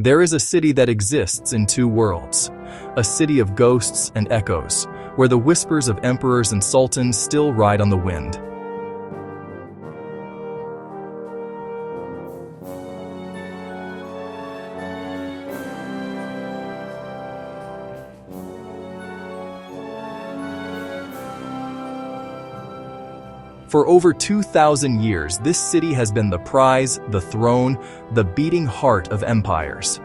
There is a city that exists in two worlds, a city of ghosts and echoes, where the whispers of emperors and sultans still ride on the wind. For over 2,000 years, this city has been the prize, the throne, the beating heart of empires.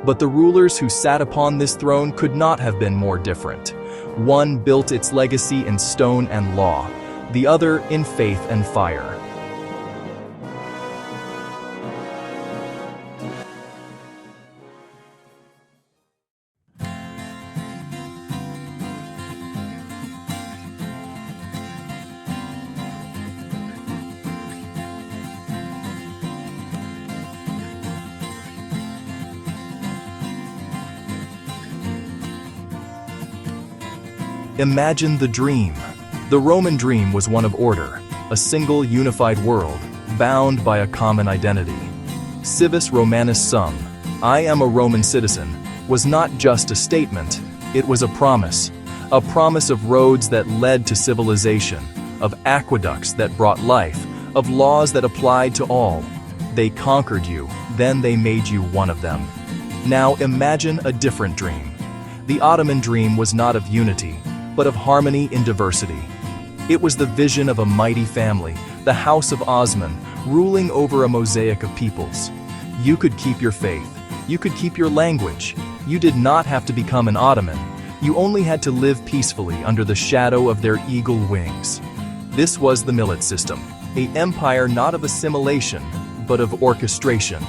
But the rulers who sat upon this throne could not have been more different. One built its legacy in stone and law, the other in faith and fire. Imagine the dream. The Roman dream was one of order, a single unified world, bound by a common identity. Civis Romanus Sum, I am a Roman citizen, was not just a statement, it was a promise of roads that led to civilization, of aqueducts that brought life, of laws that applied to all. They conquered you, then they made you one of them. Now imagine a different dream. The Ottoman dream was not of unity, but of harmony in diversity. It was the vision of a mighty family, the House of Osman, ruling over a mosaic of peoples. You could keep your faith, you could keep your language. You did not have to become an Ottoman. You only had to live peacefully under the shadow of their eagle wings. This was the millet system, an empire not of assimilation, but of orchestration.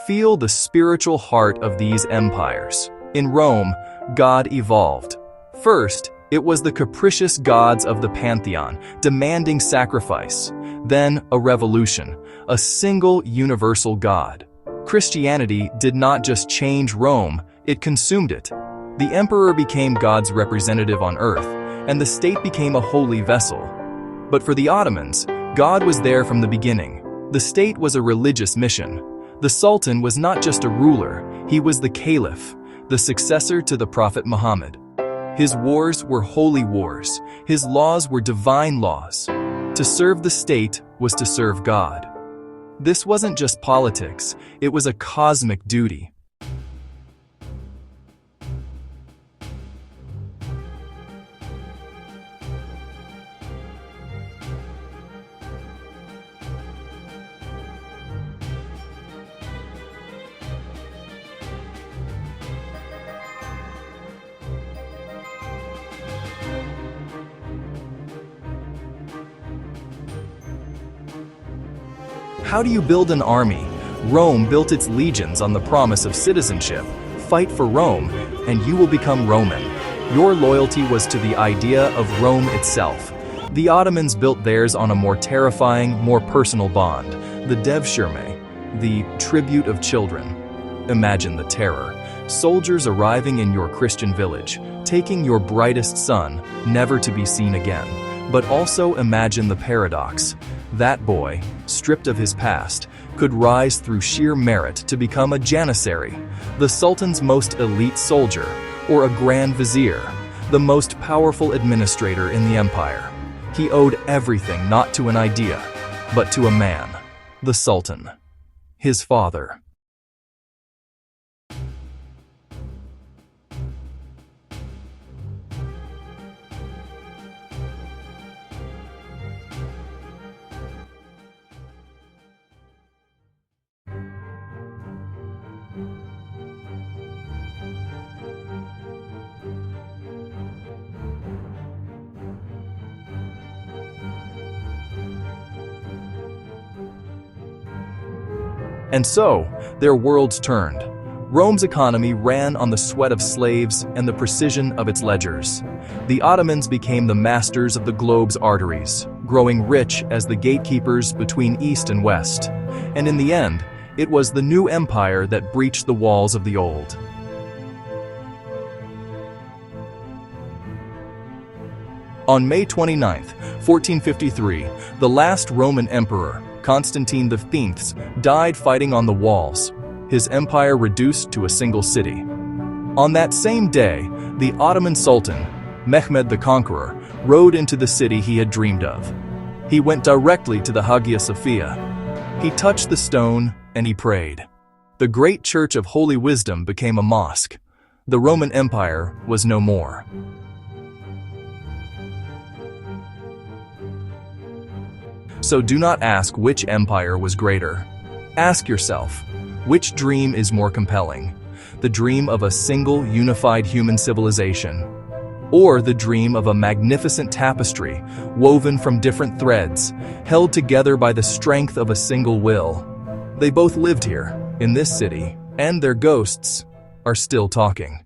Feel the spiritual heart of these empires. In Rome, God evolved. First, it was the capricious gods of the pantheon, demanding sacrifice. Then, a revolution, a single universal God. Christianity did not just change Rome, it consumed it. The emperor became God's representative on earth, and the state became a holy vessel. But for the Ottomans, God was there from the beginning. The state was a religious mission. The Sultan was not just a ruler, he was the Caliph, the successor to the Prophet Muhammad. His wars were holy wars, his laws were divine laws. To serve the state was to serve God. This wasn't just politics, it was a cosmic duty. How do you build an army? Rome built its legions on the promise of citizenship. Fight for Rome, and you will become Roman. Your loyalty was to the idea of Rome itself. The Ottomans built theirs on a more terrifying, more personal bond, the Devshirme, the tribute of children. Imagine the terror. Soldiers arriving in your Christian village, taking your brightest son, never to be seen again. But also imagine the paradox. That boy, stripped of his past, could rise through sheer merit to become a Janissary, the Sultan's most elite soldier, or a Grand Vizier, the most powerful administrator in the empire. He owed everything not to an idea, but to a man, the Sultan, his father. And so, their worlds turned. Rome's economy ran on the sweat of slaves and the precision of its ledgers. The Ottomans became the masters of the globe's arteries, growing rich as the gatekeepers between East and West. And in the end, it was the new empire that breached the walls of the old. On May 29, 1453, the last Roman emperor, Constantine XI, died fighting on the walls, his empire reduced to a single city. On that same day, the Ottoman Sultan, Mehmed the Conqueror, rode into the city he had dreamed of. He went directly to the Hagia Sophia. He touched the stone and he prayed. The great church of holy wisdom became a mosque. The Roman Empire was no more. So do not ask which empire was greater. Ask yourself, which dream is more compelling? The dream of a single unified human civilization, or the dream of a magnificent tapestry woven from different threads, held together by the strength of a single will? They both lived here, in this city, and their ghosts are still talking.